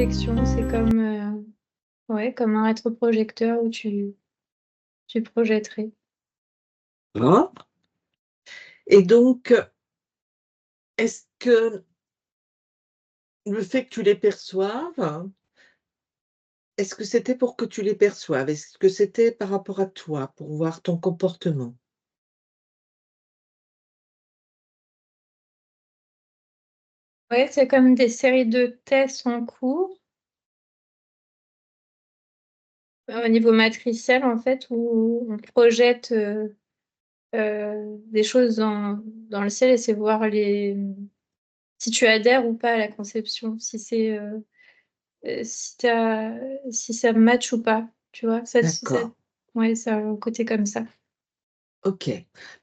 projection, c'est comme un rétroprojecteur où tu projetterais. Hein. Et donc, est-ce que le fait que tu les perçoives, est-ce que c'était pour que tu les perçoives? Est-ce que c'était par rapport à toi, pour voir ton comportement? Ouais, c'est comme des séries de tests en cours, au niveau matriciel en fait, où on projette, des choses dans le ciel et c'est voir si tu adhères ou pas à la conception, si ça match ou pas, tu vois? D'accord, Ouais, ça a un côté comme ça. OK.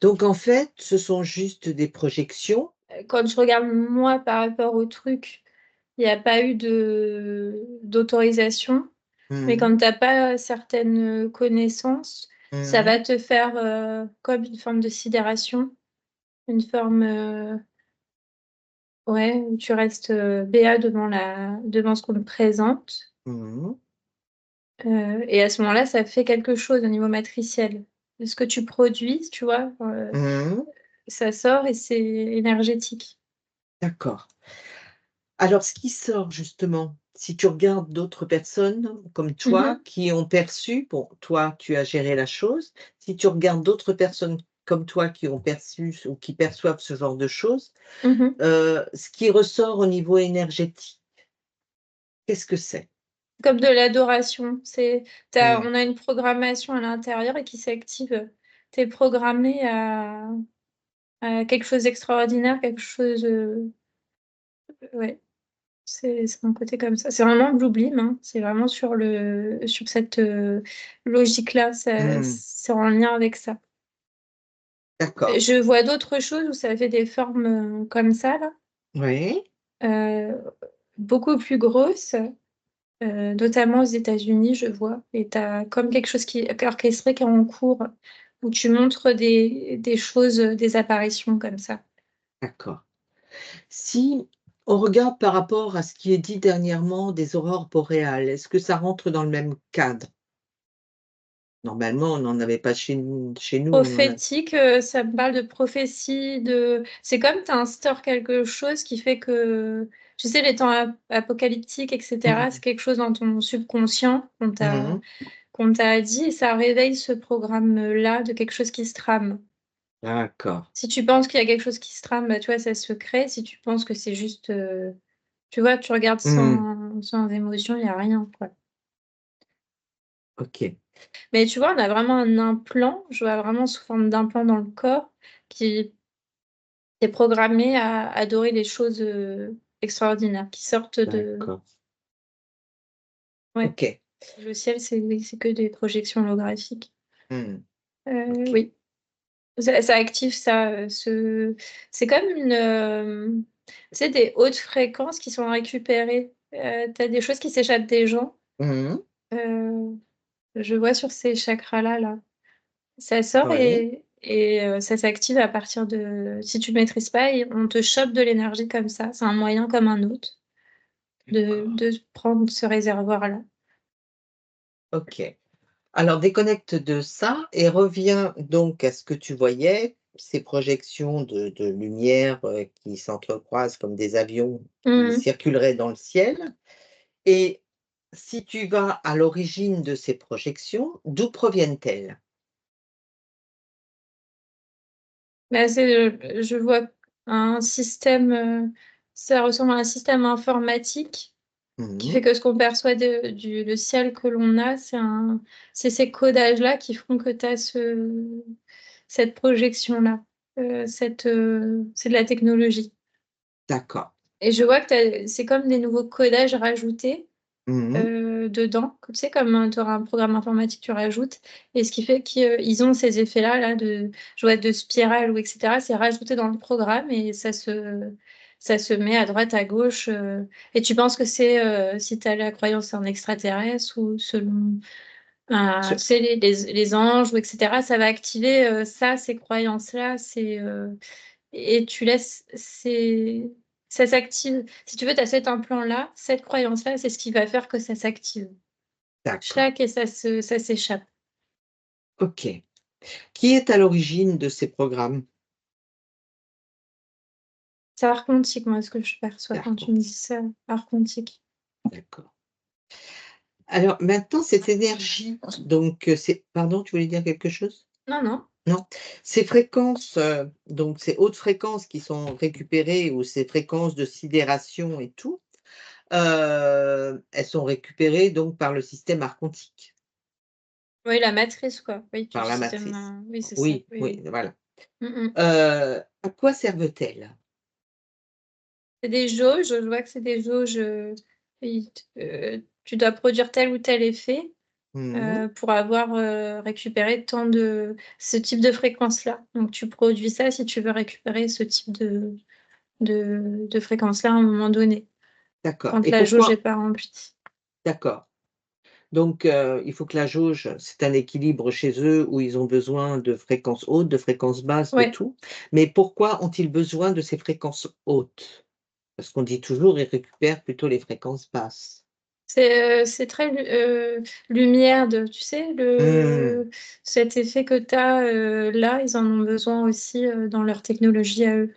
Donc en fait, ce sont juste des projections? Quand je regarde moi par rapport au truc, il y a pas eu d'autorisation, mais Mmh. quand tu as pas certaines connaissances, ça Mmh. va te faire, comme une forme de sidération, une forme, ouais, où tu restes, béat devant ce qu'on te présente, Mmh. et à ce moment-là, ça fait quelque chose au niveau matriciel. De ce que tu produis, tu vois? Mmh. Ça sort et c'est énergétique. D'accord. Alors ce qui sort justement, si tu regardes d'autres personnes comme Mmh toi mh. qui ont perçu, bon, toi, tu as géré la chose. Si tu regardes d'autres personnes comme toi qui ont perçu ou qui perçoivent ce genre de choses, Mmh. ce qui ressort au niveau énergétique, qu'est-ce que c'est? Comme de l'adoration, Mmh. on a une programmation à l'intérieur et qui s'active. Tu es programmé à quelque chose d'extraordinaire, quelque chose, ouais, c'est un côté comme ça. C'est vraiment Blue Beam, hein, c'est vraiment sur cette, logique-là, Mmh. c'est en lien avec ça. D'accord. Je vois d'autres choses où ça fait des formes, comme ça là, Oui. heu, beaucoup plus grosses, notamment aux États-Unis, je vois, et tu as comme quelque chose qui est orchestré, qui est en cours, où tu montres des choses, des apparitions comme ça. D'accord. Si on regarde par rapport à ce qui est dit dernièrement des aurores boréales, est-ce que ça rentre dans le même cadre? Normalement, on n'en avait pas chez nous, on en a. Prophétique, ça me parle de prophétie, c'est comme tu instaures quelque chose qui fait que, tu sais, les temps apocalyptiques, et cetera, Mmh. c'est quelque chose dans ton subconscient Mmh. qu'on t'a dit et ça réveille ce programme-là de quelque chose qui se trame. D'accord. Si tu penses qu'il y a quelque chose qui se trame, bah, tu vois, ça se crée. Si tu penses que c'est juste, tu vois, tu regardes Mmh. sans émotion, il y a rien, quoi. OK. Mais tu vois, on a vraiment un implant, je vois vraiment sous forme d'implant dans le corps qui est programmé à adorer les choses, extraordinaires qui sortent de, D'accord. ouais, OK. le ciel, oui, c'est que des projections holographiques. Mmh. OK. Oui, ça active ça, c'est comme tu sais, des hautes fréquences qui sont récupérées. Tu as des choses qui s'échappent des gens, Mmh. heu, je vois sur ces chakras-là, là. Ça sort Oui. et ça s'active à partir de, si tu maîtrises pas, et on te chope de l'énergie comme ça. C'est un moyen comme un autre D'accord. de prendre ce réservoir-là. OK. Alors déconnecte de ça et reviens donc à ce que tu voyais, ces projections de lumière, qui s'entrecroisent comme des avions qui Mmh. circuleraient dans le ciel et si tu vas à l'origine de ces projections, d'où proviennent-elles? Bah, je vois un système, ça ressemble à un système informatique qui Mmh. fait que ce qu'on perçoit le ciel que l'on a, c'est ces codages-là qui font que tu as cette projection-là. C'est de la technologie D'accord. et je vois que c'est comme des nouveaux codages rajoutés, Mmh. dedans. Tu sais, comme, tu auras un programme informatique, tu rajoutes, et ce qui fait qu'ils ont ces effets-là, là, je vois de spirale ou et cetera. C'est rajouté dans le programme et ça se met à droite, à gauche, et tu penses que c'est, si tu as la croyance en extraterrestres ou selon, tu Ce sais, les anges ou et cetera, ça va activer, ça, ces croyances-là, et tu laisses ces ça s'active. Si tu veux, tu as cet implant-là, cette croyance-là, c'est ce qui va faire que ça s'active. D'accord. Chaque et ça s'échappe. OK. Qui est à l'origine de ces programmes? C'est art quantique, moi, ce que je perçois quand tu me dis ça, art quantique. D'accord. Alors maintenant, cette énergie, donc c'est pardon, tu voulais dire quelque chose? Non, non. Non? Ces fréquences, donc ces hautes fréquences qui sont récupérées ou ces fréquences de sidération et tout, elles sont récupérées donc par le système art quantique, Oui, la matrice, quoi. Oui, du par la système. matrice. Oui, c'est ça. Oui, Oui, oui, oui. voilà. Mm, mm. À quoi servent-elles? C'est des jauges. Je vois que c'est des jauges. Tu dois produire tel ou tel effet Mmh. pour avoir récupéré tant de ce type de fréquence-là. Donc, tu produis ça si tu veux récupérer ce type de fréquence-là à un moment donné, D'accord quand et la jauge n'est pourquoi pas remplie. d'accord. Donc il faut que la jauge, c'est un équilibre chez eux où ils ont besoin de fréquences hautes, de fréquences basses, de Ouais. tout. Mais pourquoi ont-ils besoin de ces fréquences hautes? Parce qu'on dit toujours: «Ils récupèrent plutôt les fréquences basses». C'est très lumière de, tu sais, Mmh, cet effet que tu as là, ils en ont besoin aussi dans leur technologie à eux.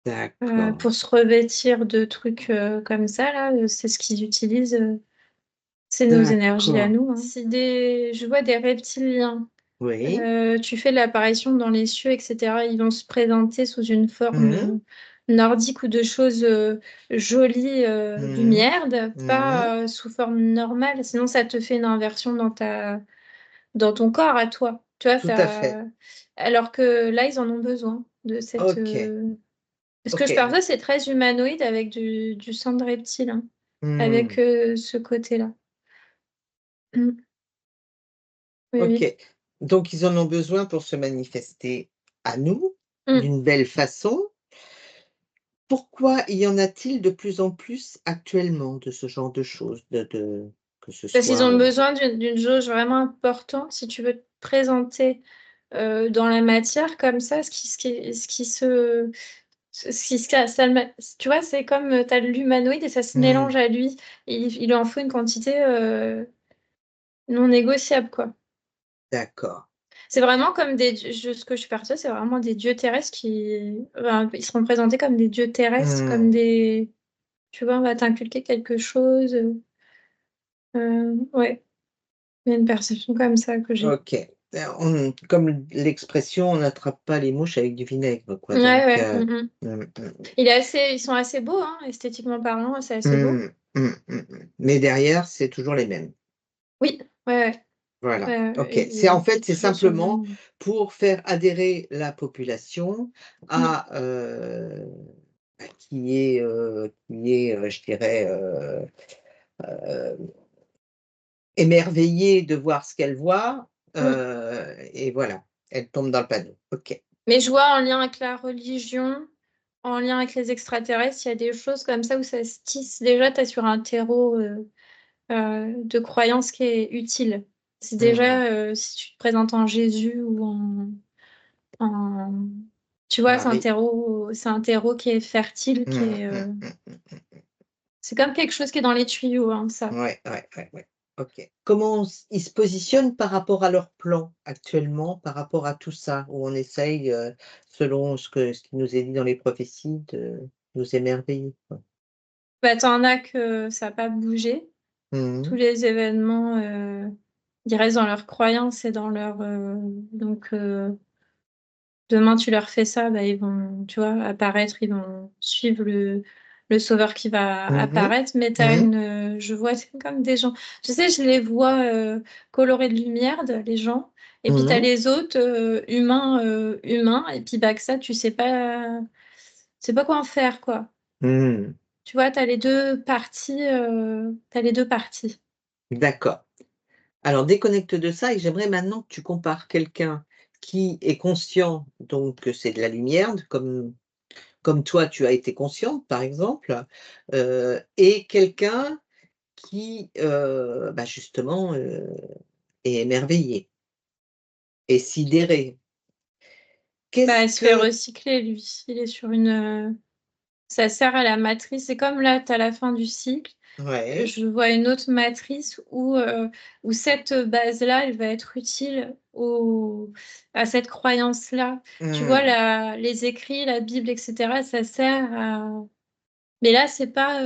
d'accord, Pour se revêtir de trucs comme ça, là, c'est ce qu'ils utilisent, c'est nos énergies à d'accord. nous, hein. Si je vois des reptiliens, Oui. tu fais l'apparition dans les cieux, etc., ils vont se présenter sous une forme Mmh, nordique ou de choses jolies, mmh, lumière, mmh. pas sous forme normale, sinon ça te fait une inversion dans ton corps à toi. Tu vois, Tout à fait. alors que là, ils en ont besoin de cette. OK, Ce que je OK. perçois, c'est très humanoïde avec du sang de reptile, hein, avec Mmh, ce côté-là. Mm. Oui, OK. oui. Donc ils en ont besoin pour se manifester à nous, Mm. d'une belle façon. Pourquoi y en a-t-il de plus en plus actuellement de ce genre de choses? De que ce Parce qu'ils soit, ont besoin d'une jauge vraiment importante si tu veux te présenter dans la matière comme ça, tu vois, c'est comme tu as l'humanoïde et ça se mmh, mélange à lui. Il en faut une quantité non négociable, quoi. d'accord. C'est vraiment comme ce que je perçois, c'est vraiment des dieux terrestres enfin, ils seront présentés comme des dieux terrestres, comme Mmh, tu vois, on va t'inculquer quelque chose. Ouais, il y a une perception comme ça que j'ai. OK. On comme l'expression: «On n'attrape pas les mouches avec du vinaigre», quoi, Ouais, donc ouais. Mm, mm. mmh, Ils sont assez beaux, hein, esthétiquement parlant, c'est assez beau. mmh, Mais derrière, c'est toujours les mêmes. Oui, ouais, Voilà, ouais, OK. C'est en il est fait, c'est toujours sur le simplement même. pour faire adhérer la population Mm. à, qui est, je dirais, heu, émerveillée de voir ce qu'elle voit, Mm. et voilà, elle tombe dans le panneau. OK. Mais je vois en lien avec la religion, en lien avec les extraterrestres, il y a des choses comme ça où ça se tisse. Déjà, tu es sur un terreau de croyance qui est utile. C'est Mmh. déjà, si tu te présentes en Jésus ou en- tu vois, Marie. c'est un terreau qui est fertile, Mmh, mmh, mmh. c'est comme quelque chose qui est dans les tuyaux, hein, ça. Ouais, ouais, ouais, ouais. OK. Comment ils se positionnent par rapport à leur plan actuellement, par rapport à tout ça? Où on essaye, selon ce qui nous est dit dans les prophéties, de nous émerveiller, quoi. Bah, t'en as que ça n'a pas bougé. Tous Mmh. les événements, ils restent dans leurs croyances et dans leur. Donc, demain, tu leur fais ça, bah, ils vont, tu vois, apparaître, ils vont suivre le sauveur qui va Mmh mh. apparaître. Mais Mmh. je vois c'est comme des gens. Tu sais, je les vois colorés de lumière, les gens. Et puis, tu as Mmh. les autres humains. Et puis, bah, que ça, tu sais pas quoi en faire, quoi. Mmh. Tu vois, tu as les deux parties. T'as les deux parties. D'accord. Alors déconnecte de ça et j'aimerais maintenant que tu compares quelqu'un qui est conscient donc que c'est de la lumière, comme toi tu as été consciente par exemple, et quelqu'un qui, bah, justement, est émerveillé et sidéré. Bah, Qu'est-ce il se fait que recycler, lui. Il est sur Ça sert à la matrice. C'est comme là, tu as la fin du cycle. Ouais. Je vois une autre matrice où cette base-là, elle va être utile à cette croyance-là. Tu vois, Mmh. les écrits, la Bible, etc., ça sert à... Mais là, c'est pas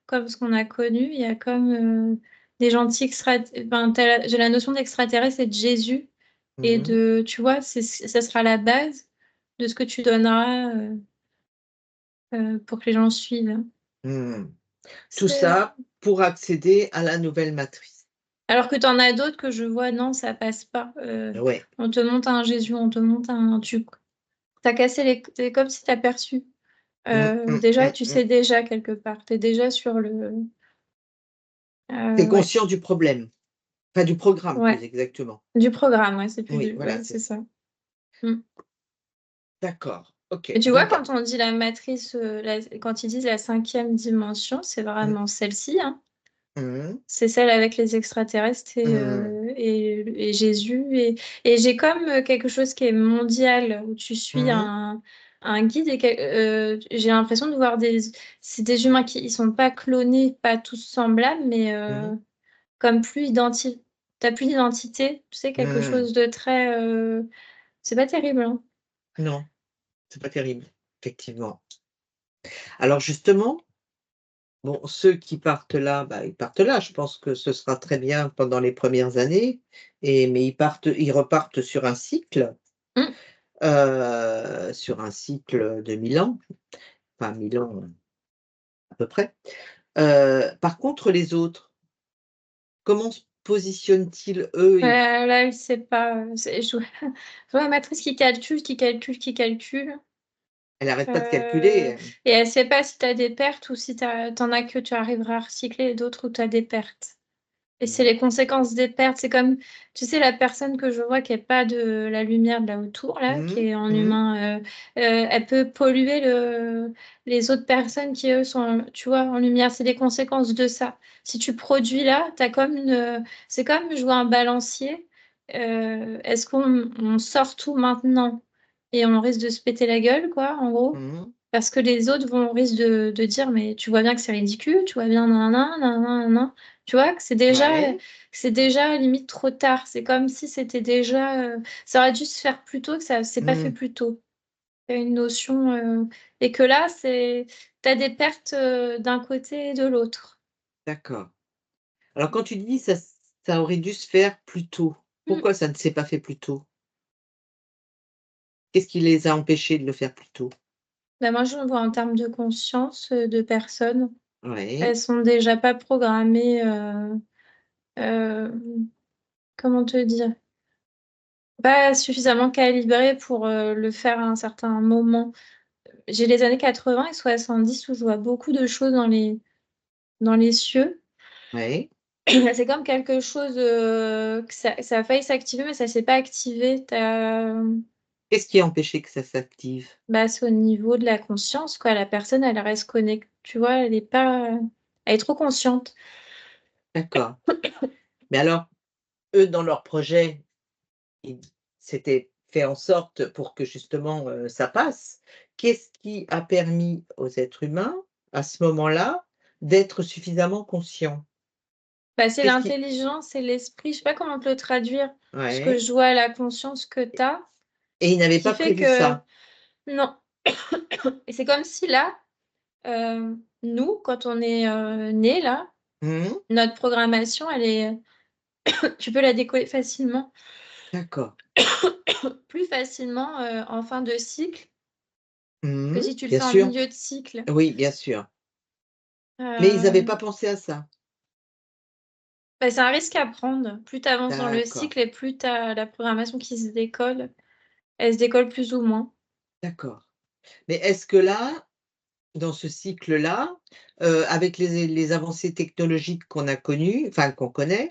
comme ce qu'on a connu. Il y a comme des gentils extraterrestres. Enfin, j'ai la notion d'extraterrestre et de Jésus. Et Mmh. tu vois, ça sera la base de ce que tu donneras pour que les gens suivent. Mmh. Tout C'est... ça pour accéder à la nouvelle matrice. Alors que tu en as d'autres que je vois, non, ça passe pas. Ouais. On te monte un Jésus, on te monte un... Tu as cassé les... C'est comme si tu as perçu. Mmh, mmh, Déjà, mmh, tu mmh. sais déjà quelque part. Tu es déjà sur le... Tu es Ouais, conscient du problème, enfin du programme ouais. plus exactement. Du programme, ouais, c'est plus Oui, du... voilà, Ouais, c'est c'est ça. ça. Mm. D'accord, OK. Et tu vois, Donc quand on dit la matrice, quand ils disent la cinquième dimension, c'est mmh, vraiment celle-ci, hein. mmh, C'est celle avec les extraterrestres mmh, et Jésus. Et j'ai comme quelque chose qui est mondial, où tu suis mmh, un guide et j'ai l'impression de voir c'est des humains qui ils sont pas clonés, pas tous semblables, mais mmh, comme t'as plus d'identité, tu sais, quelque mmh. chose de très... C'est pas terrible, hein. Non, c'est pas terrible, effectivement. Alors justement, bon, ceux qui partent là, bah, ils partent là. Je pense que ce sera très bien pendant les premières années mais ils repartent Mm. sur un cycle de 1000 ans, enfin 1000 ans à peu près. Par contre les autres, comment se positionnent-ils eux? Ils Là, elle sait pas. Je vois la matrice qui calcule, qui calcule, qui calcule. Elle arrête pas de Euh, calculer, et elle sait pas si tu as des pertes ou si t'en as que tu arriveras à recycler et d'autres où tu as des pertes. Et c'est mmh, les conséquences des pertes. C'est comme, tu sais, la personne que je vois qui n'est pas de la lumière de là autour, là, qui mmh, est en mmh, humain, elle peut polluer les autres personnes qui, eux, sont, tu vois, en lumière. C'est des conséquences de ça. Si tu produis là, t'as comme c'est comme jouer un balancier. Est-ce qu'on sort tout maintenant et on risque de se péter la gueule, quoi, en gros? mmh, Parce que les autres vont risque de dire, mais tu vois bien que c'est ridicule, tu vois bien, nanana, nanana, nanana. Tu vois que ouais, c'est déjà limite trop tard. C'est comme si c'était déjà, ça aurait dû se faire plus tôt, que ça s'est pas fait mmh, plus tôt. Il y a une notion, et que là, t'as des pertes d'un côté et de l'autre. d'accord. Alors quand tu dis ça aurait dû se faire plus tôt, Mm. pourquoi ça ne s'est pas fait plus tôt? Qu'est-ce qui les a empêchés de le faire plus tôt? Ben, moi, je le vois en termes de conscience de personnes. Ouais, Elles sont déjà pas programmées. Euh, comment te dire? Pas suffisamment calibrées pour le faire à un certain moment. J'ai les années 80 et 70 où je vois beaucoup de choses dans les cieux. ouais. C'est comme quelque chose que ça a failli s'activer, mais ça s'est pas activé. Qu'est-ce qui a empêché que ça s'active? Bah, c'est au niveau de la conscience, quoi. La personne, elle reste connectée, tu vois, elle est pas... Elle est trop consciente. D'accord. Mais alors, eux, dans leur projet, ils s'étaient fait en sorte pour que justement, ça passe. Qu'est-ce qui a permis aux êtres humains, à ce moment-là, d'être suffisamment conscients? Bah, c'est Qu'est-ce qui l'intelligence et l'esprit. Je sais pas comment te le traduire. Ce que Ouais, je vois, la conscience que tu as, et ils n'avaient qui pas fait prévu que... ça? Non. Et c'est comme si là, nous, quand on est né, là, Mmh. notre programmation, elle est... Tu peux la décoller facilement, D'accord. plus facilement en fin de cycle que Mmh. si tu le Bien fais en sûr. milieu de cycle. Oui, bien sûr. Mais ils n'avaient Euh, pas pensé à ça? Bah, c'est un risque à prendre. Plus tu avances dans le D'accord, cycle et plus tu as la programmation qui se décolle. Elle se décolle plus ou moins. d'accord. Mais est-ce que là, dans ce cycle-là, avec les avancées technologiques qu'on a connues, enfin qu'on connaît,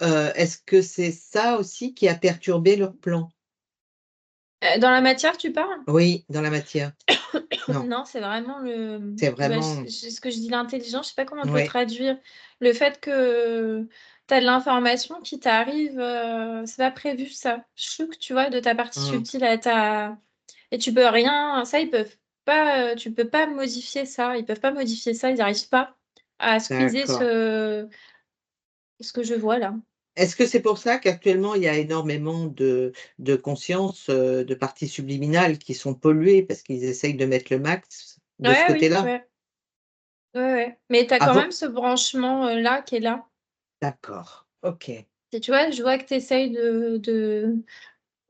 est-ce que c'est ça aussi qui a perturbé leur plan? Dans la matière, tu parles? Oui, dans la matière? Non, Non, c'est vraiment c'est bah, vraiment ce que je dis l'intelligence, je sais pas comment te le ouais, traduire. Le fait que tu as de l'information qui t'arrive, c'est pas prévu ça. Chouk, tu vois, de ta partie mmh, subtile à ta... Et tu peux rien... Ça, ils peuvent. tu peux pas modifier ça. Ils peuvent pas modifier ça. Ils n'arrivent pas à squeezer D'accord. ce que je vois là. Est-ce que c'est pour ça qu'actuellement, il y a énormément de consciences, de parties subliminales qui sont polluées parce qu'ils essayent de mettre le max de ce Ouais, oui, côté-là? ouais, ouais, ouais. Mais tu as quand Avant même ce branchement là qui est là. d'accord, OK. Et tu vois, je vois que tu essayes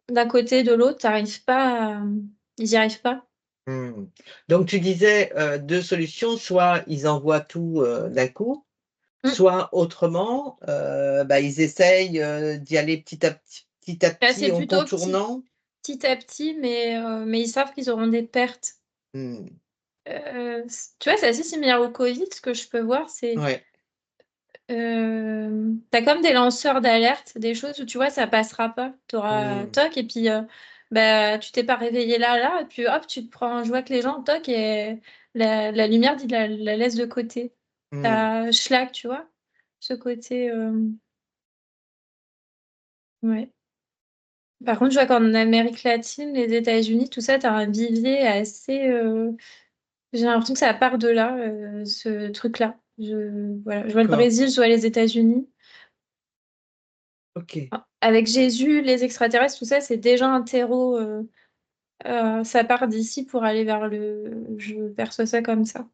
d'un côté, de l'autre, ils n'y arrivent pas. Mmh. Donc tu disais, 2 solutions, soit ils envoient tout, d'un coup, Mm. soit autrement, bah, ils essayent, d'y aller petit à Là, c'est petit en plutôt contournant? petit à petit, mais ils savent qu'ils auront des pertes. Mmh. Tu vois, c'est assez similaire au Covid. Ce que je peux voir, c'est Ouais. t'as comme des lanceurs d'alerte, des choses où tu vois, ça passera pas. T'auras Mmh. toc, et puis bah, tu t'es pas réveillé là, et puis hop, tu te prends, je vois que les gens toc, et la lumière dit la laisse de côté. Mmh. T'as schlag, tu vois, ce côté. Ouais. Par contre, je vois qu'en Amérique latine, les États-Unis, tout ça, t'as un vivier assez. J'ai l'impression que ça part de là, ce truc-là. Voilà. Je vois le D'accord. Brésil, je vois les États-Unis. OK. Avec Jésus, les extraterrestres, tout ça, c'est déjà un terreau. Ça part d'ici pour aller vers le. Je perçois ça comme ça.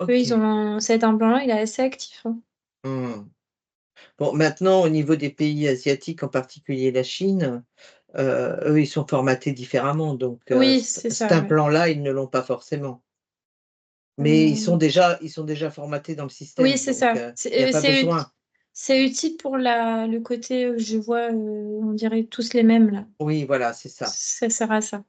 Eux, ils OK. ont cet implant-là, il est assez actif, hein. Mmh. Bon, maintenant, au niveau des pays asiatiques, en particulier la Chine, eux, ils sont formatés différemment, donc Oui, cet c'est cet ça, ouais. implant-là, ils ne l'ont pas forcément. Mais Euh, ils sont déjà formatés dans le Oui, système, c'est donc ça. il y a pas besoin. C'est utile pour le côté, je vois, on dirait tous les mêmes, là. Oui, voilà, c'est ça. Ça sert à ça.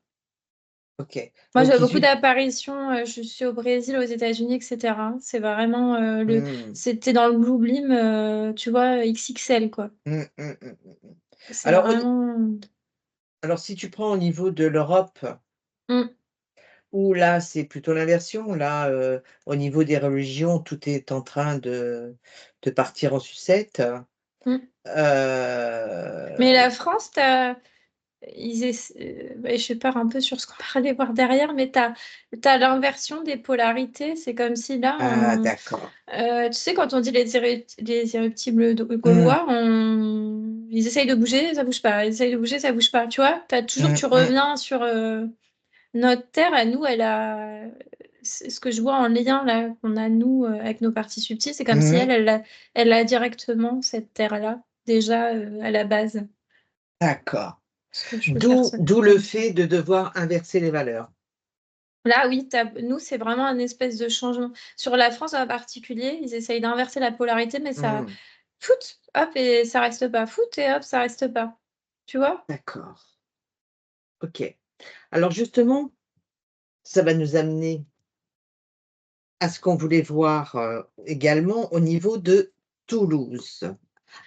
OK. Moi, je Donc vois ils beaucoup ut d'apparitions. Je suis au Brésil, aux États-Unis, etc. C'est vraiment mmh. C'était dans le Blue Beam, tu vois, XXL, quoi. Mmh, mmh, mmh, mmh, mmh. C'est Alors vraiment. alors si tu prends au niveau de l'Europe, Mm, où là, c'est plutôt l'inversion, là, au niveau des religions, tout est en train de partir en sucette, mm. Mais la heu France, ouais, je pars un peu sur ce qu'on parlait voir derrière, mais t'as l'inversion des polarités. C'est comme si là, ah d'accord. tu sais, quand on dit les irréductibles Mmh. gaulois, ils essayent de bouger, ça bouge pas. Ils essayent de bouger, ça bouge pas. Tu vois, tu Mmh mh. reviens sur notre Terre à nous. C'est ce que je vois en lien là qu'on a nous avec nos parties subtiles. C'est comme si Mmh. elle a directement cette Terre-là déjà à la base. D'accord. Ce que je peux D'où percevoir d'où le comme ça. fait de devoir inverser les valeurs. Là, oui, nous, c'est vraiment un espèce de changement. Sur la France en particulier, ils essayent d'inverser la polarité, mais ça Mmh. fout, hop, et ça reste pas. Fout, et hop, ça reste pas. Tu vois? D'accord. OK. Alors justement, ça va nous amener à ce qu'on voulait voir, également au niveau de Toulouse.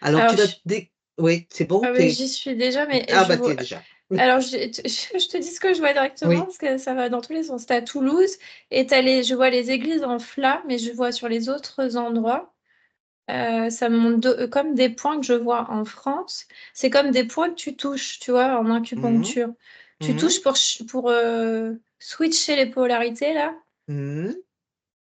Alors Alors, tu vas dé oui, c'est bon? ah Tu oui, j'y suis déjà, mais ah bah, tu y es déjà. alors, je te dis ce que je vois directement, Oui. parce que ça va dans tous les sens. T'as Toulouse, et je vois les églises en flammes, mais je vois sur les autres endroits. Ça me montre comme des points que je vois en France. C'est comme des points que tu touches, tu vois, en Mmh mh. acupuncture. Tu Mmh. touches pour switcher les polarités, là. Mmh.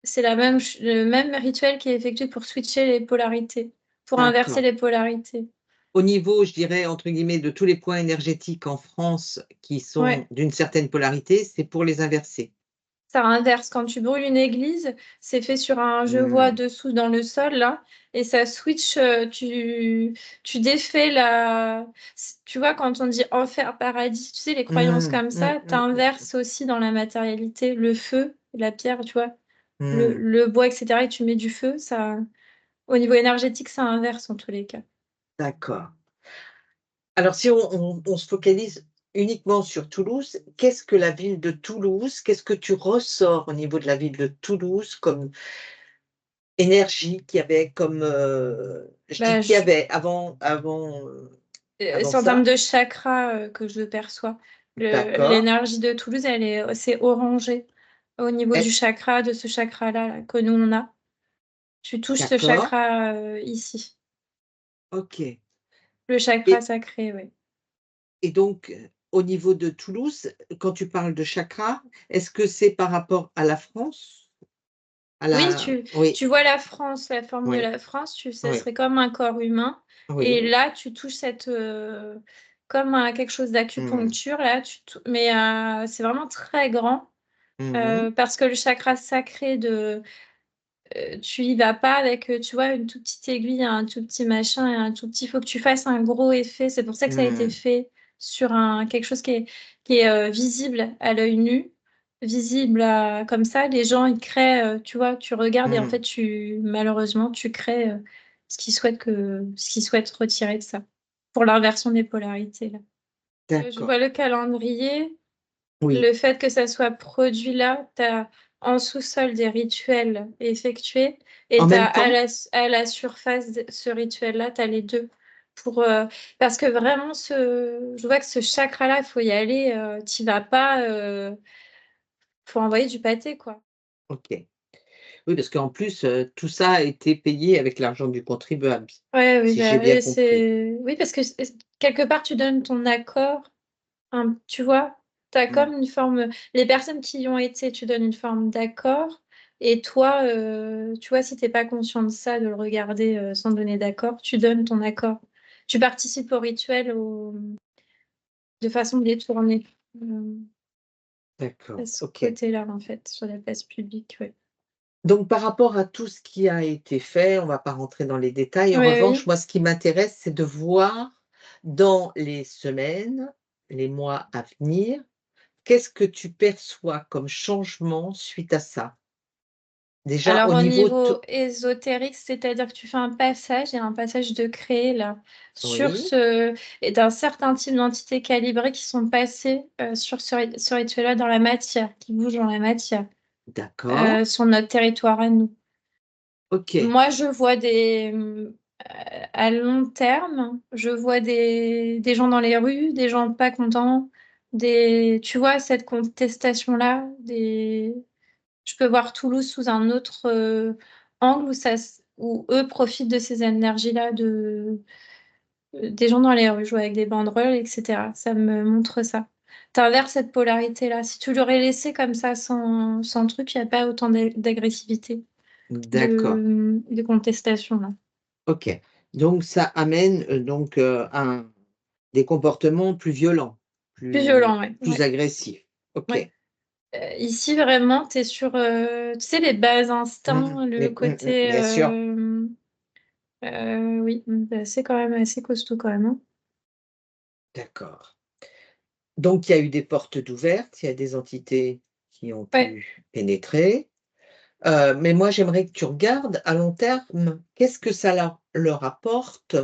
C'est le même rituel qui est effectué pour switcher les polarités, pour inverser D'accord. les polarités. Au niveau, je dirais, entre guillemets, de tous les points énergétiques en France qui sont Ouais. d'une certaine polarité, c'est pour les inverser? Ça inverse. Quand tu brûles une église, c'est fait sur un je vois Mmh. dessous dans le sol, là, et ça switch. Tu défais Tu vois, quand on dit enfer, paradis, tu sais, les croyances Mmh. comme Mmh, ça, mmh, mmh, t'inverses aussi dans la matérialité. Le feu, la pierre, tu vois, mmh. le bois, etc., et tu mets du feu, ça, au niveau énergétique, ça inverse en tous les cas. D'accord. Alors si on se focalise uniquement sur Toulouse, qu'est-ce que la ville de Toulouse qu'est-ce que tu ressors au niveau de la ville de Toulouse comme énergie qu'il y avait comme, je dis Bah, qu'il y avait avant, avant c'est en termes ça? de chakra que je perçois. D'accord. L'énergie de Toulouse, c'est orangé au niveau du Est chakra, de ce chakra-là là, que nous on a. Tu touches ce d'accord, chakra ici, OK le chakra et sacré, oui. et donc au niveau de Toulouse, quand tu parles de chakra, est-ce que c'est par rapport à la France? À Oui, la tu oui, tu vois la France, la forme de oui, la France, tu ça oui, serait comme un corps humain et oui. là, tu touches cette, comme à quelque chose Mmh. d'acupuncture là, tu tou mais c'est vraiment très grand, Mmh. parce que le chakra sacré de tu y vas pas avec, tu vois, une toute petite aiguille, un tout petit machin et un tout petit, il faut que tu fasses un gros effet. C'est pour ça que ça a été Mmh. fait sur un quelque chose qui est visible à l'œil nu, visible à comme ça. Les gens, ils créent, tu vois, tu regardes et en fait, Mmh. tu malheureusement, tu crées, ce qu'ils souhaitent retirer de ça, pour l'inversion des polarités, là. Je D'accord. vois le calendrier. Oui. Le fait que ça soit produit là, tu as en sous-sol des rituels effectués et En tu as même temps? à la surface de ce rituel-là, tu as les 2 pour, parce que vraiment je vois que ce chakra-là, il faut y aller, tu y vas pas, faut envoyer du pâté, quoi. OK. Oui, parce qu'en plus, tout ça a été payé avec l'argent du contribuable, Ouais, oui, si j'ai bah, bien oui, compris. c'est oui, parce que quelque part, tu donnes ton accord. Tu vois? Tu as Mmh. comme une forme, les personnes qui y ont été, tu donnes une forme d'accord et toi, tu vois, si tu es pas conscient de ça, de le regarder, sans donner d'accord, tu donnes ton accord. Tu participes au rituel de façon détournée. Mmh, à D'accord, ce OK. côté-là, en fait, sur la place publique, ouais. Donc par rapport à tout ce qui a été fait, on ne va pas rentrer dans les détails. En Oui, revanche, oui. moi, ce qui m'intéresse, c'est de voir dans les semaines, les mois à venir, qu'est-ce que tu perçois comme changement suite à ça? Déjà Alors au au niveau niveau ésotérique, c'est-à-dire que tu fais un passage, il y a un passage de créer là, sur oui, ce et d'un certain type d'entités calibrées qui sont passées, sur ce rituel-là dans la matière, qui bougent dans la matière, d'accord, sur notre territoire à nous. OK. Moi, je vois à long terme, je vois des gens dans les rues, des gens pas contents, tu vois cette contestation-là, je peux voir Toulouse sous un autre, angle où eux profitent de ces énergies-là des gens dans les rues, jouer avec des banderoles et cetera. Ça me montre ça. Tu inverses cette polarité-là. Si tu l'aurais laissé comme ça sans truc, il y a pas autant d'agressivité, D'accord, de contestation, là. OK. Donc ça amène, un des comportements plus violents, Plus plus violent, ouais, plus ouais, agressifs. ouais. OK. Ici vraiment, tu es sur, tu sais les bas Mmh. instincts, le Mmh. côté, Bien sûr. oui, c'est quand même assez costaud quand même, hein. D'accord. Donc il y a eu des portes d'ouvertes, il y a des entités qui ont Ouais. pu pénétrer, mais moi j'aimerais que tu regardes à long terme, qu'est-ce que ça leur apporte,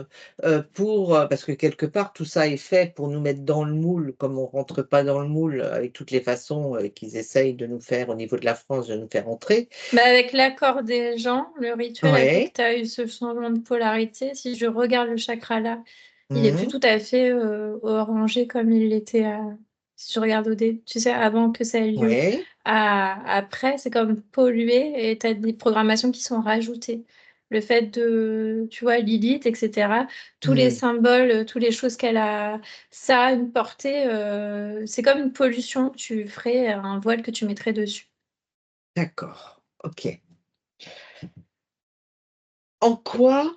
parce que quelque part tout ça est fait pour nous mettre dans le moule, comme on rentre pas dans le moule, avec toutes les façons, qu'ils essayent de nous faire au niveau de la France, de nous faire entrer. Bah, avec l'accord des gens, le rituel a fait que Ouais. tu as eu ce changement de polarité. Si je regarde le chakra là, il est plus Mmh. tout à fait, orangé comme il l'était si je regarde tu sais, avant que ça ait lieu. Ouais. Après, c'est comme pollué et tu as des programmations qui sont rajoutées. Le fait tu vois, Lilith et cetera, tous les Mmh. symboles, toutes les choses ça a une portée, c'est comme une pollution que tu ferais, un voile que tu mettrais dessus. D'accord. OK. En quoi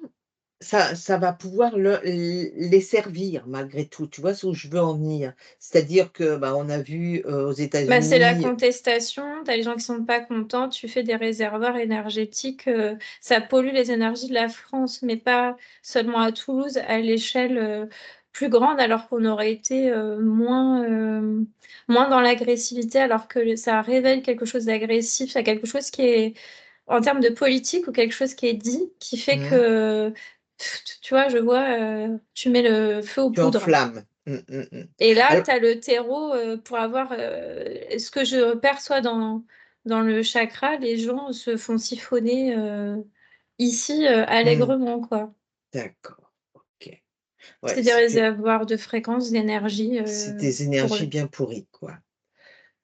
ça va pouvoir les servir malgré tout, tu vois ce où je veux en venir? C'est-à-dire que, bah, on a vu, aux Bah, c'est la États-Unis. contestation, tu as les gens qui sont pas contents, tu fais des réservoirs énergétiques, ça pollue les énergies de la France, mais pas seulement à Toulouse, à l'échelle, plus grande, alors qu'on aurait été, moins dans l'agressivité, alors que ça révèle quelque chose d'agressif, il y a quelque chose qui est en termes de politique ou quelque chose qui est dit, qui fait Mmh. que, tu vois, je vois, tu mets le feu aux Tu poudres. enflammes. Mmh. Et là, Alors tu as le terreau, pour avoir, ce que je perçois dans le chakra, les gens se font siphonner, ici, mmh, allègrement, quoi. d'accord, OK. Ouais, C'est des réservoirs de fréquences, d'énergie, c'est des pour énergies eux. bien pourries, quoi.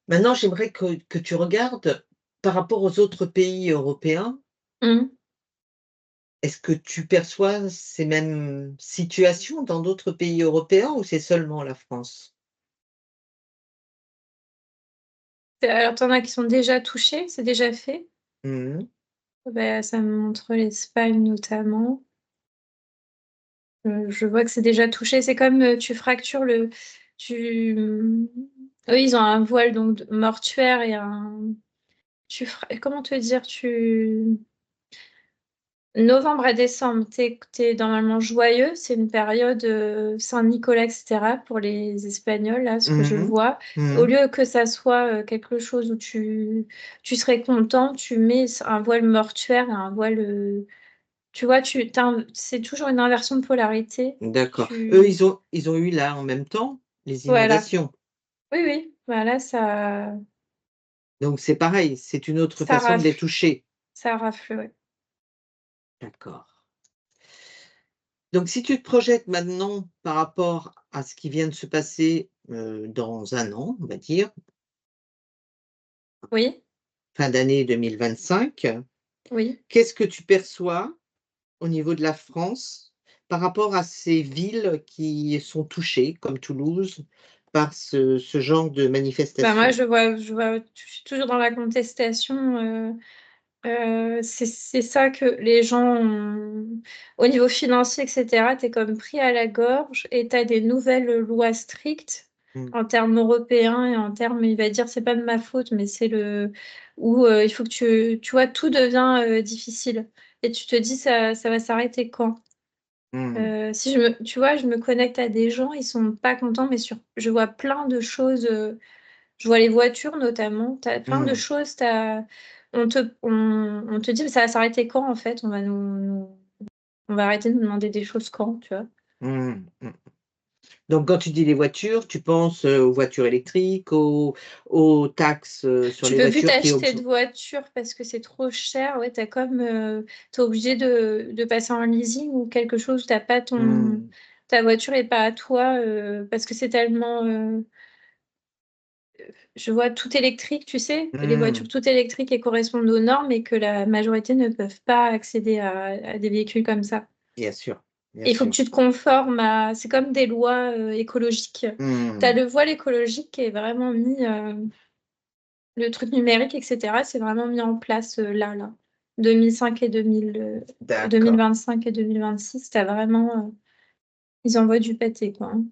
Maintenant, j'aimerais que tu regardes par rapport aux autres pays européens, Mmh. est-ce que tu perçois ces mêmes situations dans d'autres pays européens ou c'est seulement la France? Alors, t'en as qui sont déjà touchés, c'est déjà fait. Mhm. Ben, ça me montre l'Espagne notamment. Je vois que c'est déjà touché. C'est comme tu fractures le. Eux, ils ont un voile donc mortuaire et un. Comment te dire? Novembre à décembre, t'es normalement joyeux. C'est une période Saint-Nicolas, etc. pour les Espagnols, là, ce que je Mhm. vois. Au Mhm. lieu que ça soit quelque chose où tu serais content, tu mets un voile mortuaire et un voile. Tu vois, c'est toujours une inversion de polarité. D'accord. Eux, Tu... ils ont eu là en même temps les Voilà. inondations. Oui, oui. Voilà, Donc c'est pareil, c'est une autre ça façon de les rafle. toucher. Ça rafle, ouais. D'accord. Donc si tu te projettes maintenant par rapport à ce qui vient de se passer, dans un an, on va dire, Oui, fin d'année 2025, oui. qu'est-ce que tu perçois au niveau de la France par rapport à ces villes qui sont touchées, comme Toulouse, par ce genre de Bah, moi, manifestation? je suis toujours dans la contestation. C'est ça que les gens au niveau financier, etc., t'es comme pris à la gorge et t'as des nouvelles lois strictes Mmh. en termes européens et en termes, il va dire, c'est pas de ma faute, mais c'est le où il faut que tu vois, tout devient difficile. Et tu te dis, ça va s'arrêter quand? Mmh. Si tu vois, je me connecte à des gens, ils sont pas contents, mais je vois plein de choses. Je vois les voitures notamment. T'as plein de Mmh. choses. On te dit, mais ça va s'arrêter quand en fait? On va arrêter de nous demander des choses quand, tu vois. Mmh. Mmh. Donc quand tu dis les voitures, tu penses, aux voitures électriques, aux taxes, sur Tu les peux plus voitures qui t'acheter de augmentent. voiture parce que c'est trop cher. Ouais, t'es obligé de passer en leasing ou quelque chose. T'as pas Mmh. ta voiture est pas à toi parce que c'est tellement. Je vois tout électrique, tu sais, les Mmh. voitures tout électriques et correspondent aux normes et que la majorité ne peuvent pas accéder à des véhicules comme ça. Bien sûr, bien Et il faut que sûr. tu te conformes à. C'est comme des lois écologiques. Tu as Mmh. le voile écologique qui est vraiment mis, le truc numérique, etc. C'est vraiment mis en place là. 2005 et D'accord. 2025 et 2026, t'as vraiment. Ils envoient du pâté, quoi, hein.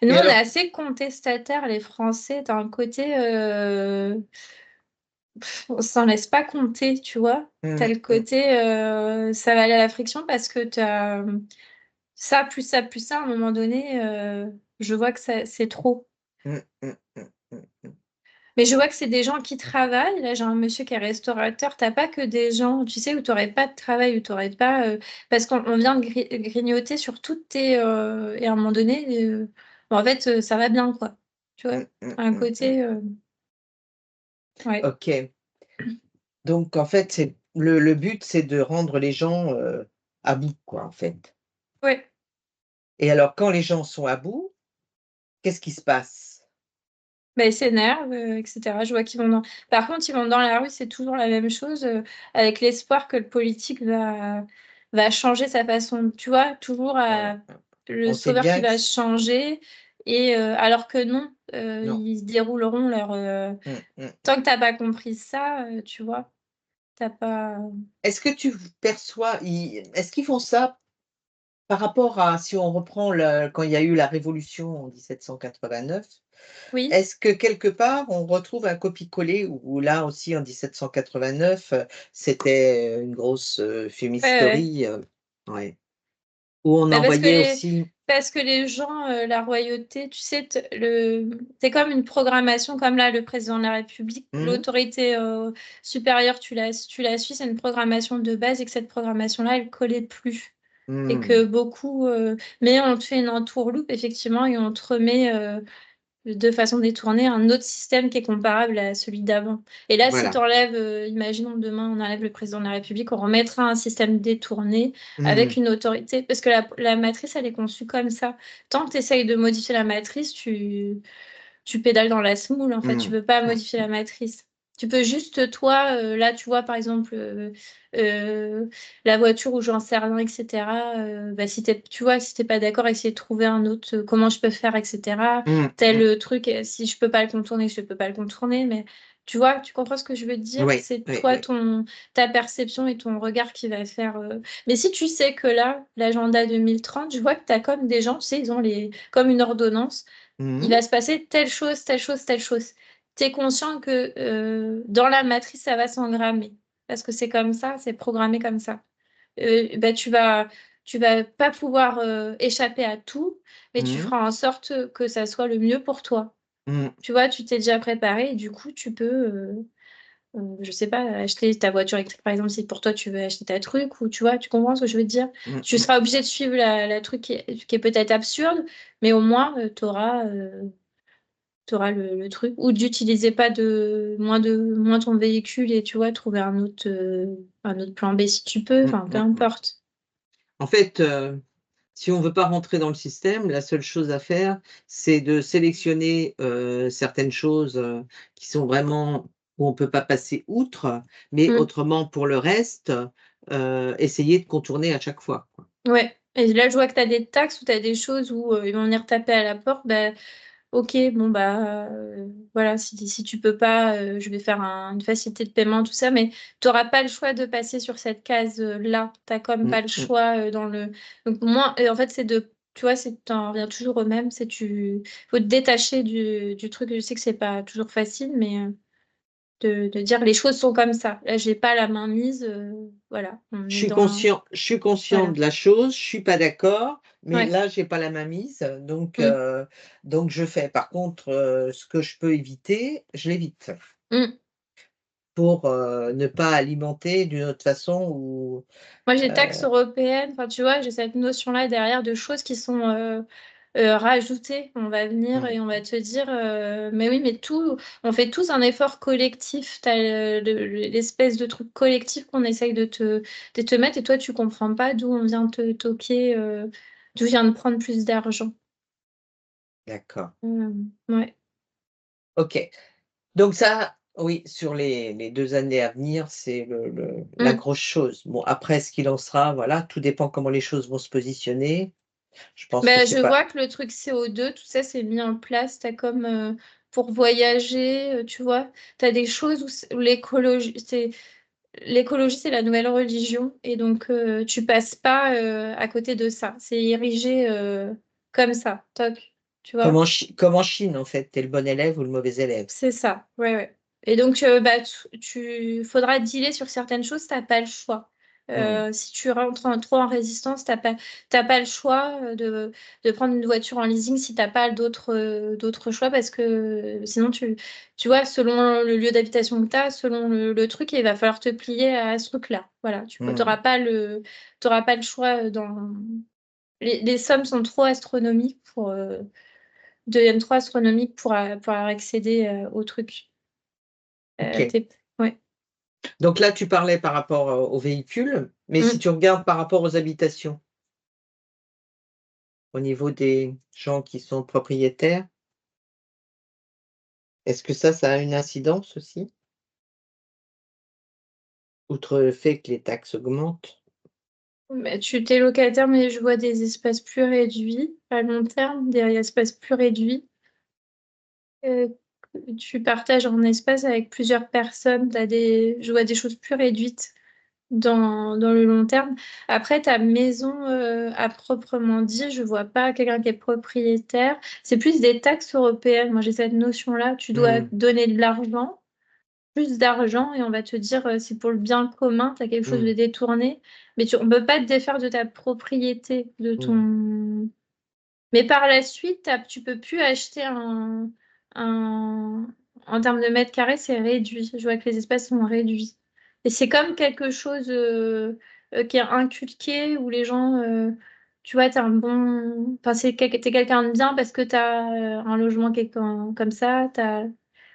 Nous, Et on est alors assez contestataires, les Français. T'as un côté. On s'en laisse pas compter, tu vois. T'as mmh, le mmh, côté, ça va aller à la friction parce que t'as ça, plus ça, plus ça, à un moment donné, je vois que c'est trop. mmh, mmh, mmh, mmh, mmh. Mais je vois que c'est des gens qui travaillent. Là, j'ai un monsieur qui est restaurateur. T'as pas que des gens, tu sais, où t'aurais pas de travail, où t'aurais pas. Parce qu'on vient de grignoter sur toutes tes. Et à un moment donné, bon, en fait, ça va bien, quoi. Tu vois, Mmh, mmh, un mmh, mmh. côté. Ouais. OK. Donc en fait, c'est le but, c'est de rendre les gens, à bout, quoi, en fait. Ouais. Et alors quand les gens sont à bout, qu'est-ce qui se passe? Bah, ils s'énervent, etc. Je vois qu'ils vont dans. Par contre, ils vont dans la rue, c'est toujours la même chose, avec l'espoir que le politique va changer sa façon. Tu vois, toujours Voilà. le On sait sauveur qui bien que va changer, et alors que non, non. ils se dérouleront Mmh, mmh. Tant que t'as pas compris ça, tu vois, t'as pas. Est-ce que tu perçois est-ce qu'ils font ça par rapport à si on reprend quand il y a eu la révolution en 1789, Oui, est-ce que quelque part on retrouve un copier-coller où là aussi en 1789, c'était, une grosse, ouais, ouais. fumisterie, ouais, où on Bah, envoyait aussi parce que les gens, la royauté, tu sais, c'est comme une programmation, comme là, le président de la République, mmh, l'autorité supérieure, tu la suis, c'est une programmation de base et que cette programmation-là, elle collait plus. Et mmh, que beaucoup. Mais on te fait une entourloupe, effectivement, et on te remet de façon détournée un autre système qui est comparable à celui d'avant. Et là, si tu voilà, enlèves, imaginons demain, on enlève le président de la République, on remettra un système détourné avec mmh, une autorité, parce que la matrice, elle est conçue comme ça. Tant que tu essayes de modifier la matrice, tu pédales dans la semoule, en fait, tu mmh, peux pas mmh, modifier la matrice. Tu peux juste, toi, là, tu vois, par exemple, la voiture ou j'en sais rien, etc. Bah, si tu vois, si t'es pas d'accord, essayer de trouver un autre, comment je peux faire, etc. Mm, Tel mm. truc, si je peux pas le contourner, je peux pas le contourner. Mais tu vois, tu comprends ce que je veux te dire? Oui, C'est oui, toi, oui. ta perception et ton regard qui va faire. Mais si tu sais que là, l'agenda 2030, je vois que tu as comme des gens, tu sais, ils ont comme une ordonnance. Il Mm, va se passer telle chose, telle chose, telle chose. Tu es conscient que dans la matrice, ça va s'engrammer. Parce que c'est comme ça, c'est programmé comme ça. Bah, tu vas pas pouvoir échapper à tout, mais tu mm, feras en sorte que ça soit le mieux pour toi. mm, Tu vois, tu t'es déjà préparé et du coup, tu peux, je sais pas, acheter ta voiture électrique, par exemple, si pour toi, tu veux acheter ta truc, ou tu vois, tu comprends ce que je veux te dire? mm, Tu mm. seras obligé de suivre la truc qui est peut-être absurde, mais au moins, tu auras le truc. Ou d'utiliser pas moins ton véhicule et tu vois, trouver un autre plan B si tu peux, Mm, enfin, peu mm, mm. importe. En fait, si on veut pas rentrer dans le système, la seule chose à faire, c'est de sélectionner, certaines choses, qui sont vraiment où on peut pas passer outre, mais Mm. autrement pour le reste, essayer de contourner à chaque fois, quoi. Ouais. Et là, je vois que tu as des taxes ou tu as des choses où ils vont venir taper à la porte. Bah, ok, bon, bah, voilà, si tu peux pas, je vais faire une facilité de paiement, tout ça, mais tu n'auras pas le choix de passer sur cette case-là. Tu n'as comme Mmh pas le mh. choix dans le. Donc, moi, en fait, tu vois, t'en reviens toujours au même, faut te détacher du truc. Je sais que c'est pas toujours facile, mais de dire les choses sont comme ça. Là, j'ai pas la main mise, voilà, on est dans. Je suis conscient Voilà. de la chose, je suis pas d'accord, mais Ouais. là, j'ai pas la main mise, Mm. donc je fais. Par contre, ce que je peux éviter, je l'évite Mm. pour, ne pas alimenter d'une autre façon ou Moi, j'ai taxes heu, européennes. Enfin, tu vois, j'ai cette notion-là derrière de choses qui sont rajoutées. On va venir mmh, et on va te dire, mais oui, mais on fait tous un effort collectif. T'as l'espèce de truc collectif qu'on essaye de te mettre et toi, tu comprends pas d'où on vient te toquer, d'où vient de prendre plus d'argent. d'accord. Ouais. OK. Donc ça, oui, sur les 2 années à venir, c'est la Mm. grosse chose. Bon, après ce qu'il en sera, voilà, tout dépend comment les choses vont se positionner. Je pense que Bah, c'est je pas vois que le truc CO2, tout ça, c'est mis en place. T'as comme pour voyager, tu vois, t'as des choses où l'écologie, c'est la nouvelle religion. Et donc, tu passes pas à côté de ça. C'est érigé comme ça, toc, tu vois. comme en Chine, en fait, tu es le bon élève ou le mauvais élève. C'est ça, ouais, ouais. Et donc, bah, tu faudra dealer sur certaines choses, t'as pas le choix. Mmh, Si tu rentres trop en résistance, t'as pas le choix de prendre une voiture en leasing si t'as pas d'autres choix parce que sinon, tu vois, selon le lieu d'habitation que t'as, selon le truc, il va falloir te plier à ce truc-là. Voilà, tu mmh. t'auras pas le choix dans. Les sommes sont trop astronomiques deviennent trop astronomiques pour accéder au truc. OK. Ouais. Donc là, tu parlais par rapport, aux véhicules, mais si Mm. tu regardes par rapport aux habitations, au niveau des gens qui sont propriétaires, est-ce que ça a une incidence aussi? Outre le fait que les taxes augmentent? Mais tu t'es locataire, mais je vois des espaces plus réduits à long terme, des espaces plus réduits. Euh, Tu partages un espace avec plusieurs personnes, je vois des choses plus réduites dans le long terme. Après, ta maison, à proprement dit, je vois pas quelqu'un qui est propriétaire. C'est plus des taxes européennes. Moi, j'ai cette notion-là. Tu dois Mmh, donner de l'argent, plus d'argent, et on va te dire c'est pour le bien commun, tu as quelque chose mmh, de détourné. Mais on ne peut pas te défaire de ta propriété, de mmh. ton. Mais par la suite, tu peux plus acheter un. En termes de mètres carrés, c'est réduit. Je vois que les espaces sont réduits. Et c'est comme quelque chose qui est inculqué où les gens, tu vois, t'es un bon. Enfin, t'es quelqu'un de bien parce que tu as un logement qui est comme ça.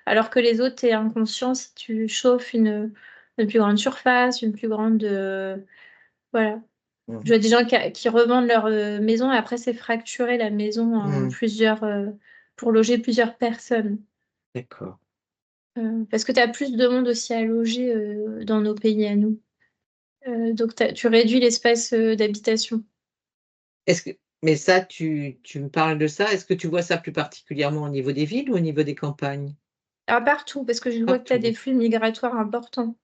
Alors que les autres, t'es inconscient si tu chauffes une plus grande surface, une plus grande. Voilà. Je Mmh. vois des gens qui revendent leur maison et après c'est fracturé la maison en Mmh. plusieurs pour loger plusieurs personnes. D'accord. Parce que tu as plus de monde aussi à loger dans nos pays à nous. Donc tu réduis l'espace d'habitation. Est-ce que mais ça, tu me parles de ça, est-ce que tu vois ça plus particulièrement au niveau des villes ou au niveau des campagnes? Ah, partout, parce que je vois que tu as des Partout. flux migratoires importants.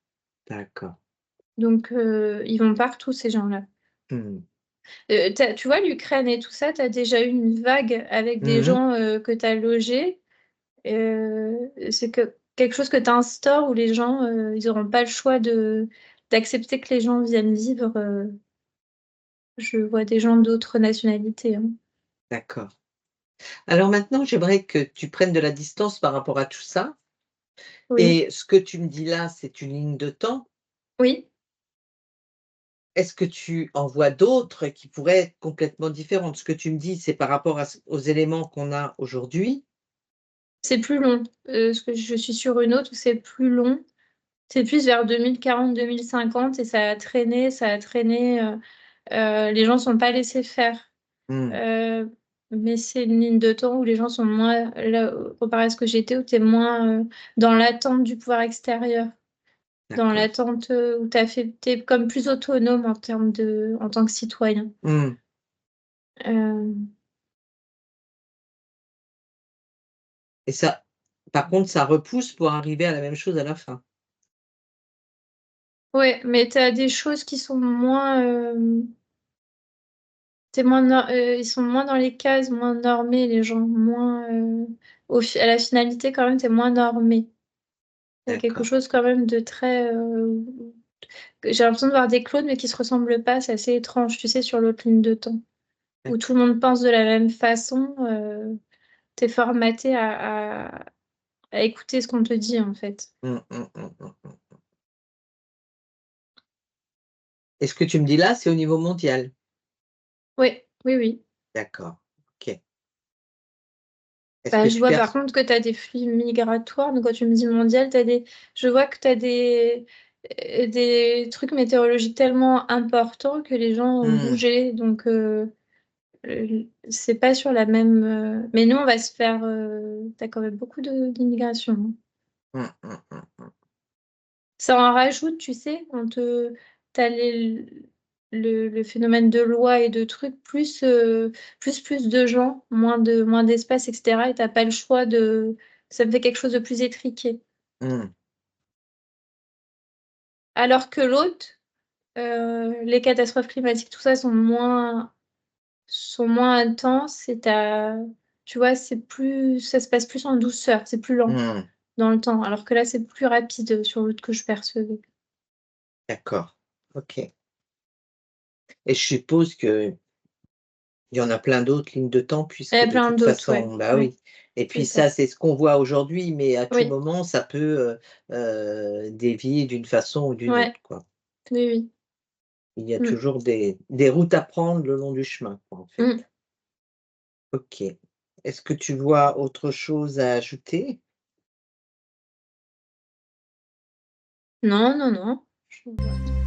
D'accord. Donc ils vont partout, ces gens-là. Mmh. Tu vois, l'Ukraine et tout ça, tu as déjà eu une vague avec des Mmh. gens que tu as logés. C'est quelque chose que tu instaures où les gens, ils n'auront pas le choix d'accepter que les gens viennent vivre. Je vois des gens d'autres nationalités, hein. D'accord. Alors maintenant, j'aimerais que tu prennes de la distance par rapport à tout ça Oui, et ce que tu me dis là, c'est une ligne de temps. oui, Est-ce que tu en vois d'autres qui pourraient être complètement différentes? Ce que tu me dis, c'est par rapport aux éléments qu'on a aujourd'hui? c'est plus long. Parce que je suis sur une autre où c'est plus long. C'est plus vers 2040-2050 et ça a traîné, ça a traîné. Les gens sont pas laissés faire. Mmh, Euh, mais c'est une ligne de temps où les gens sont moins, là, comparé à ce que j'étais, où tu es moins dans l'attente du pouvoir extérieur, dans d'accord. l'attente où t'es comme plus autonome en tant que citoyen. Mmh, Euh, et ça par contre, ça repousse pour arriver à la même chose à la fin? ouais, mais tu as des choses qui sont moins, ils sont moins dans les cases, moins normés, les gens, moins, à la finalité, quand même, t'es moins normé. Il y a quelque D'accord, chose quand même de très, j'ai l'impression de voir des clones, mais qui se ressemblent pas. C'est assez étrange, tu sais, sur l'autre ligne de temps. Où tout le d'accord. monde pense de la même façon, t'es formaté à écouter ce qu'on te dit, en fait. Mmh, mmh, mmh, mmh, mmh. Et ce que tu me dis là, c'est au niveau mondial? Oui, oui, oui. D'accord, OK. Est-ce Bah, que je tu vois par perçois contre que tu as des flux migratoires. Donc, quand tu me dis mondial, je vois que tu as des trucs météorologiques tellement importants que les gens ont mmh, bougé. Donc, c'est pas sur la même. Mais nous, on va se faire. Tu as quand même beaucoup d'immigration, hein. mmh, mmh, mmh, mmh. Ça en rajoute, tu sais, t'as le phénomène de loi et de trucs, plus de gens, moins d'espace, etc. Et t'as pas le choix ça me fait quelque chose de plus étriqué. Mmh, Alors que l'autre, les catastrophes climatiques, tout ça sont moins intenses et tu vois, ça se passe plus en douceur, c'est plus lent mmh, dans le temps. Alors que là, c'est plus rapide sur l'autre que je percevais. d'accord, OK, et je suppose qu'il y en a plein d'autres lignes de temps Il y puisque a de plein toute d'autres, ouais. façon bah, Ouais, oui, et c'est puis ça. ça, c'est ce qu'on voit aujourd'hui, mais à tout Oui, moment, ça peut, dévier d'une façon ou d'une ouais, autre, quoi. oui, oui. Il y a Mm. toujours des routes à prendre le long du chemin, quoi, en fait. Mm. OK. Est-ce que tu vois autre chose à ajouter? Non, non, non. Je vois.